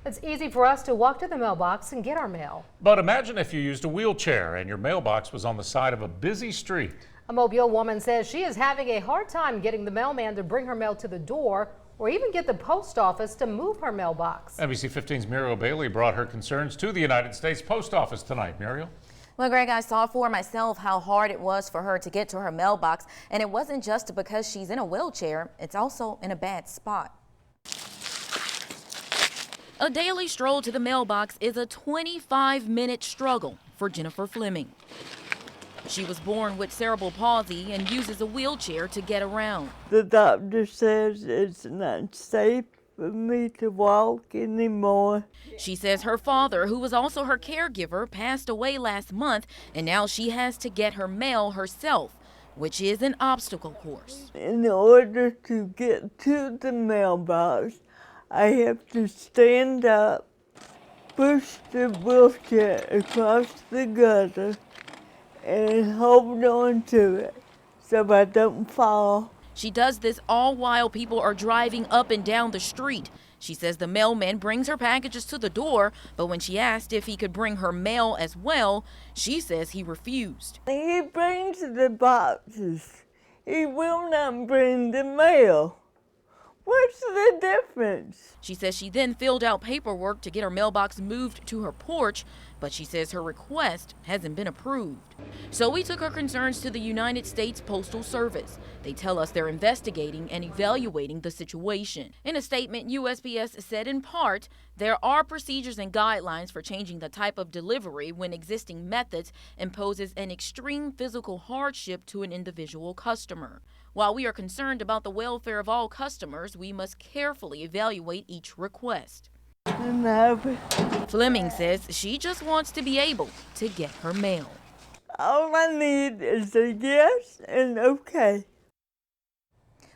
It's easy for us to walk to the mailbox and get our mail. But imagine if you used a wheelchair and your mailbox was on the side of a busy street. A Mobile woman says she is having a hard time getting the mailman to bring her mail to the door or even get the post office to move her mailbox. NBC 15's Muriel Bailey brought her concerns to the United States Post Office tonight. Muriel? Well, Greg, I saw for myself how hard it was for her to get to her mailbox, and it wasn't just because she's in a wheelchair, it's also in a bad spot. A daily stroll to the mailbox is a 25-minute struggle for Jennifer Fleming. She was born with cerebral palsy and uses a wheelchair to get around. The doctor says it's not safe for me to walk anymore. She says her father, who was also her caregiver, passed away last month, and now she has to get her mail herself, which is an obstacle course. In order to get to the mailbox, I have to stand up, push the wheelchair across the gutter, and hold on to it so I don't fall. She does this all while people are driving up and down the street. She says the mailman brings her packages to the door, but when she asked if he could bring her mail as well, she says he refused. He brings the boxes. He will not bring the mail. What's the difference? She says she then filled out paperwork to get her mailbox moved to her porch, but she says her request hasn't been approved. So we took her concerns to the United States Postal Service. They tell us they're investigating and evaluating the situation. In a statement, USPS said in part, there are procedures and guidelines for changing the type of delivery when existing methods imposes an extreme physical hardship to an individual customer. While we are concerned about the welfare of all customers, we must carefully evaluate each request. Fleming says she just wants to be able to get her mail. All I need is a yes and okay.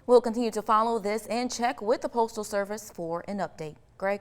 We'll continue to follow this and check with the Postal Service for an update. Greg?